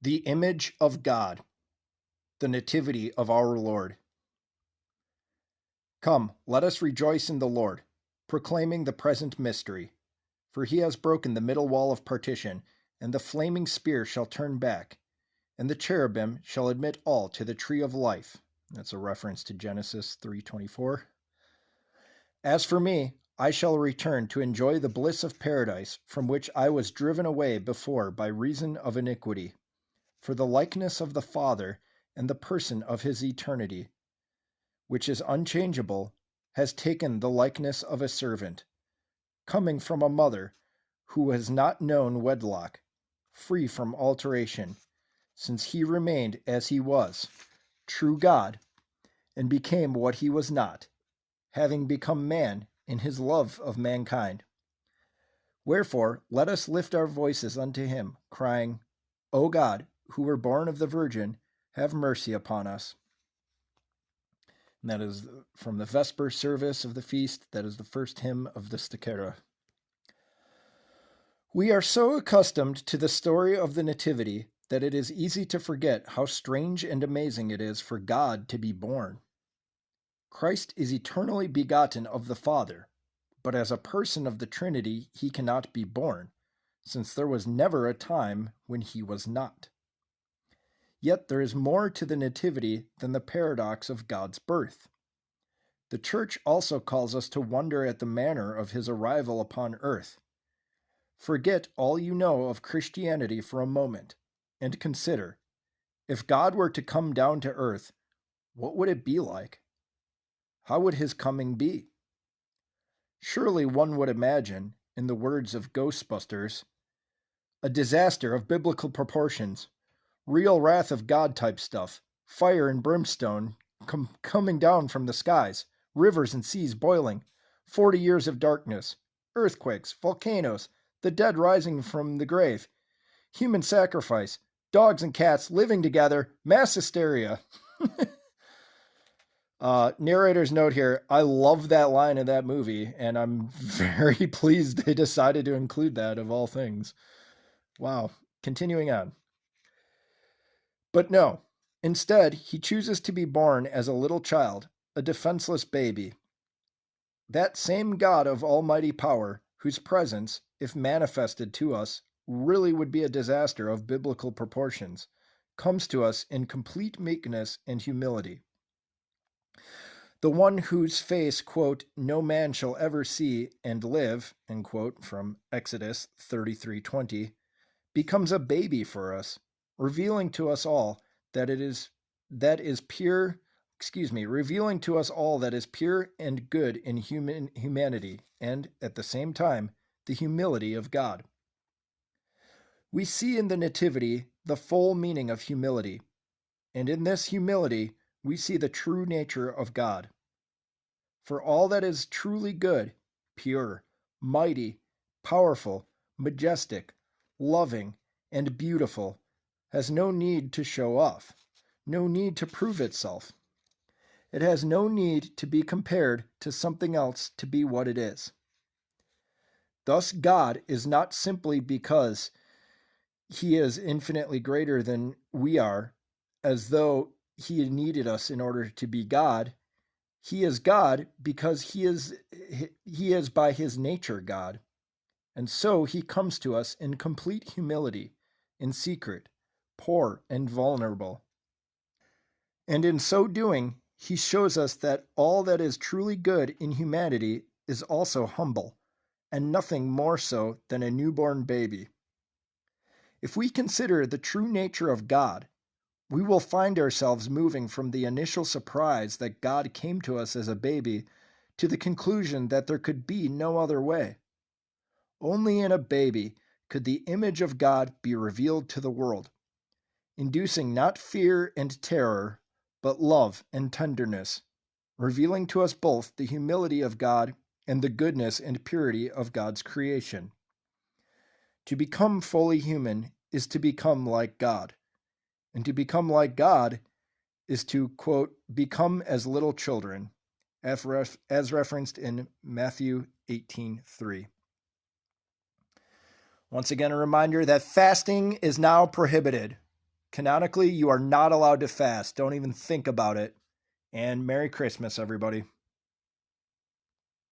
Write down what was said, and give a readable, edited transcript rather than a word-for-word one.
The image of God, the Nativity of our Lord. Come, let us rejoice in the Lord, proclaiming the present mystery. For he has broken the middle wall of partition, and the flaming spear shall turn back, and the cherubim shall admit all to the tree of life. That's a reference to Genesis 3:24. As for me, I shall return to enjoy the bliss of paradise, from which I was driven away before by reason of iniquity. For the likeness of the Father and the person of his eternity, which is unchangeable, has taken the likeness of a servant, coming from a mother who has not known wedlock, free from alteration, since he remained as he was, true God, and became what he was not, having become man in his love of mankind. Wherefore, let us lift our voices unto him, crying, O God, who were born of the Virgin, have mercy upon us. And that is from the Vesper service of the feast. That is the first hymn of the Staccato. We are so accustomed to the story of the Nativity that it is easy to forget how strange and amazing it is for God to be born. Christ is eternally begotten of the Father, but as a person of the Trinity he cannot be born, since there was never a time when he was not. Yet there is more to the Nativity than the paradox of God's birth. The Church also calls us to wonder at the manner of his arrival upon earth. Forget all you know of Christianity for a moment, and consider, if God were to come down to earth, what would it be like? How would his coming be? Surely one would imagine, in the words of Ghostbusters, a disaster of biblical proportions, real wrath of God type stuff, fire and brimstone coming down from the skies, rivers and seas boiling, 40 years of darkness, earthquakes, volcanoes, the dead rising from the grave, human sacrifice, dogs and cats living together, mass hysteria. Narrator's note here, I love that line in that movie, and I'm very pleased they decided to include that of all things. Wow. Continuing on. But no, instead, he chooses to be born as a little child, a defenseless baby. That same God of almighty power, whose presence, if manifested to us, really would be a disaster of biblical proportions, comes to us in complete meekness and humility. The one whose face, quote, no man shall ever see and live, end quote, from Exodus 33:20, becomes a baby for us, revealing to us all that revealing to us all that is pure and good in humanity, and at the same time, the humility of God. We see in the Nativity the full meaning of humility, and in this humility we see the true nature of God. For all that is truly good, pure, mighty, powerful, majestic, loving, and beautiful has no need to show off, no need to prove itself. It has no need to be compared to something else to be what it is. Thus, God is not simply because he is infinitely greater than we are, as though he needed us in order to be God. He is God because he is by his nature God. And so he comes to us in complete humility, in secret, poor and vulnerable. And in so doing, he shows us that all that is truly good in humanity is also humble, and nothing more so than a newborn baby. If we consider the true nature of God, we will find ourselves moving from the initial surprise that God came to us as a baby to the conclusion that there could be no other way. Only in a baby could the image of God be revealed to the world, inducing not fear and terror, but love and tenderness, revealing to us both the humility of God and the goodness and purity of God's creation. To become fully human is to become like God, and to become like God is to, quote, become as little children, as referenced in Matthew 18:3. Once again, a reminder that fasting is now prohibited. Canonically, you are not allowed to fast. Don't even think about it. And Merry Christmas, everybody.